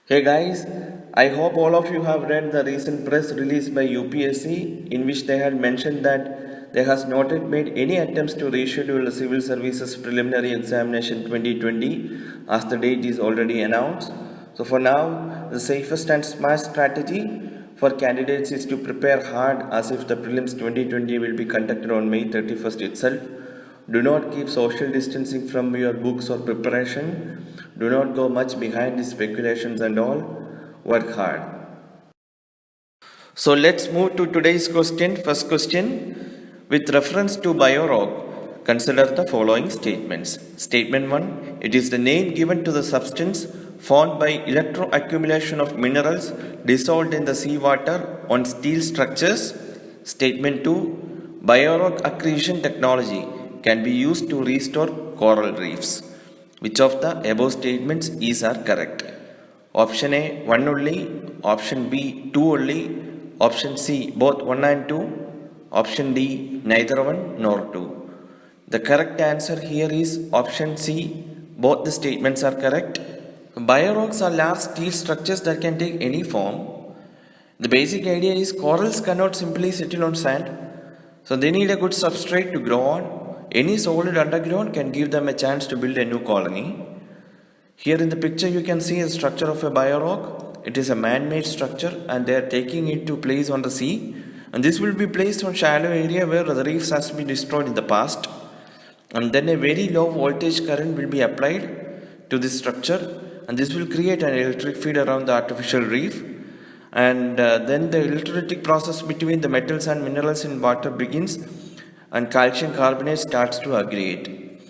Hey guys, I hope all of you have read the recent press release by UPSC in which they had mentioned that they has not yet made any attempts to reschedule the Civil Services Preliminary Examination 2020 as the date is already announced. So for now, the safest and smart strategy for candidates is to prepare hard as if the prelims 2020 will be conducted on May 31st itself. Do not keep social distancing from your books or preparation. Do not go much behind the speculations and all. Work hard. So let's move to today's question. First question. With reference to BioRock, consider the following statements. Statement 1. It is the name given to the substance formed by electroaccumulation of minerals dissolved in the seawater on steel structures. Statement 2. BioRock accretion technology can be used to restore coral reefs. Which of the above statements is are correct? Option A 1 only, option B 2 only, option C both 1 and 2, option D neither 1 nor 2. The correct answer here is option C, both the statements are correct. Biorocks are large steel structures that can take any form. The basic idea is corals cannot simply settle on sand, so they need a good substrate to grow on. Any solid underground can give them a chance to build a new colony. Here in the picture you can see the structure of a biorock. It is a man-made structure and they are taking it to place on the sea, and this will be placed on shallow area where the reefs has been destroyed in the past, and then a very low voltage current will be applied to this structure, and this will create an electric field around the artificial reef, and then the electrolytic process between the metals and minerals in water begins, and calcium carbonate starts to aggregate.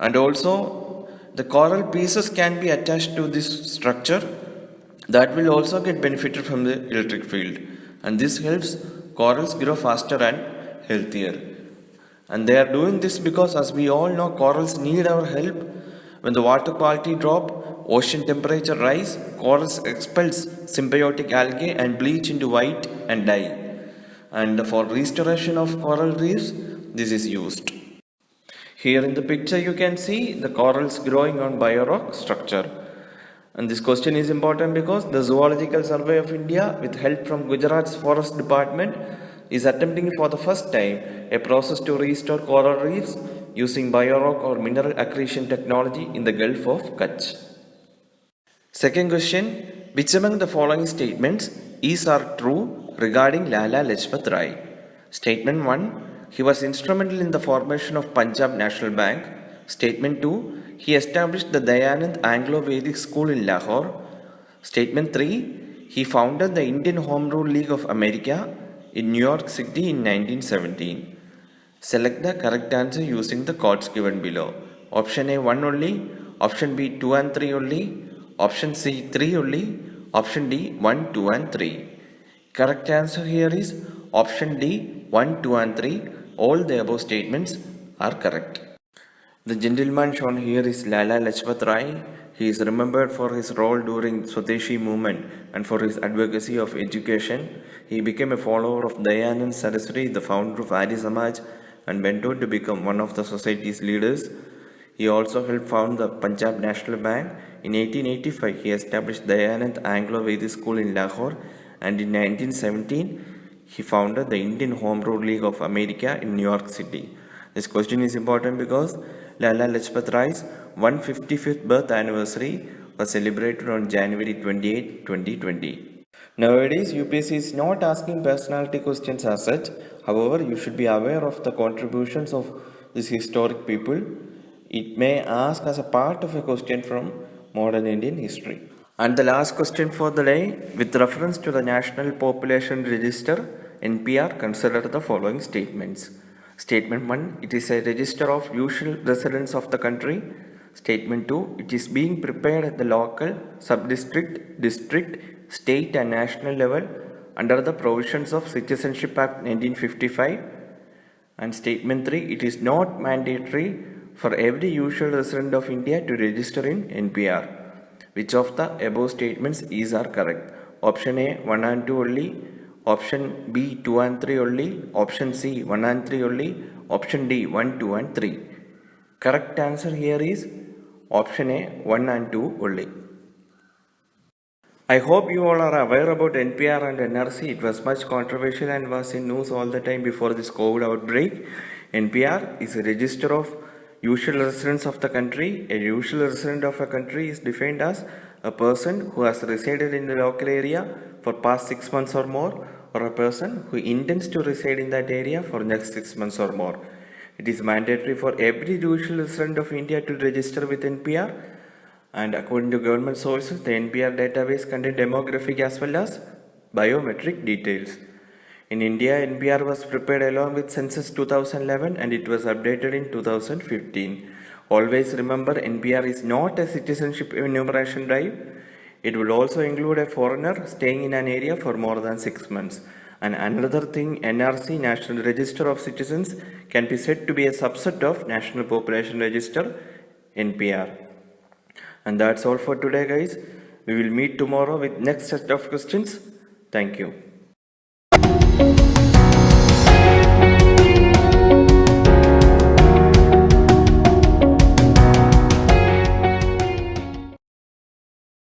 And also the coral pieces can be attached to this structure that will also get benefited from the electric field, and this helps corals grow faster and healthier. And they are doing this because, as we all know, corals need our help. When the water quality drop, ocean temperature rise, corals expels symbiotic algae and bleach into white and die. And for restoration of coral reefs, this is used. Here in the picture you can see the corals growing on biorock structure. And this question is important because the Zoological Survey of India, with help from Gujarat's Forest Department, is attempting for the first time a process to restore coral reefs using biorock or mineral accretion technology in the Gulf of Kutch. Second question. Which among the following statements is are true regarding Lala Lajpat Rai? Statement 1. He was instrumental in the formation of Punjab National Bank. Statement 2. He established the Dayanand Anglo-Vedic School in Lahore. Statement 3. He founded the Indian Home Rule League of America in New York City in 1917. Select the correct answer using the codes given below. Option A 1 only, option B 2 and 3 only, option C 3 only, option D 1, 2 and 3. Correct answer here is option D 1, 2 and 3. All the above statements are correct. The gentleman shown here is Lala Lajpat Rai. He is remembered for his role during Swadeshi movement and for his advocacy of education. He became a follower of Dayanand Saraswati, the founder of Arya Samaj, and went on to become one of the society's leaders. He also helped found the Punjab National Bank. In 1885, he established Dayanand Anglo-Vedic School in Lahore, and in 1917, he founded the Indian Home Rule League of America in New York City. This question is important because Lala Lajpat Rai's 155th birth anniversary was celebrated on January 28, 2020. Nowadays, UPSC is not asking personality questions as such. However, you should be aware of the contributions of these historic people. It may ask as a part of a question from modern Indian history. And the last question for the day, with reference to the National Population Register, NPR, consider the following statements. Statement 1, it is a register of usual residents of the country. Statement 2, it is being prepared at the local, sub-district, district, state and national level under the provisions of Citizenship Act 1955. And statement 3, it is not mandatory for every usual resident of India to register in NPR. Which of the above statements is are correct? Option A 1 and 2 only, option B 2 and 3 only, option C 1 and 3 only, option D 1, 2 and 3. Correct answer here is option A 1 and 2 only. I hope you all are aware about NPR and NRC. It was much controversial and was in news all the time before this COVID outbreak. NPR is a register of usual residents of the country. A usual resident of a country is defined as a person who has resided in the local area for past 6 months or more, or a person who intends to reside in that area for next 6 months or more. It is mandatory for every usual resident of India to register with NPR. And according to government sources, the NPR database contains demographic as well as biometric details. In India, NPR was prepared along with Census 2011 and it was updated in 2015. Always remember, NPR is not a citizenship enumeration drive. It will also include a foreigner staying in an area for more than 6 months. And another thing, NRC, National Register of Citizens, can be said to be a subset of National Population Register, NPR. And that's all for today, guys. We will meet tomorrow with next set of questions. Thank you.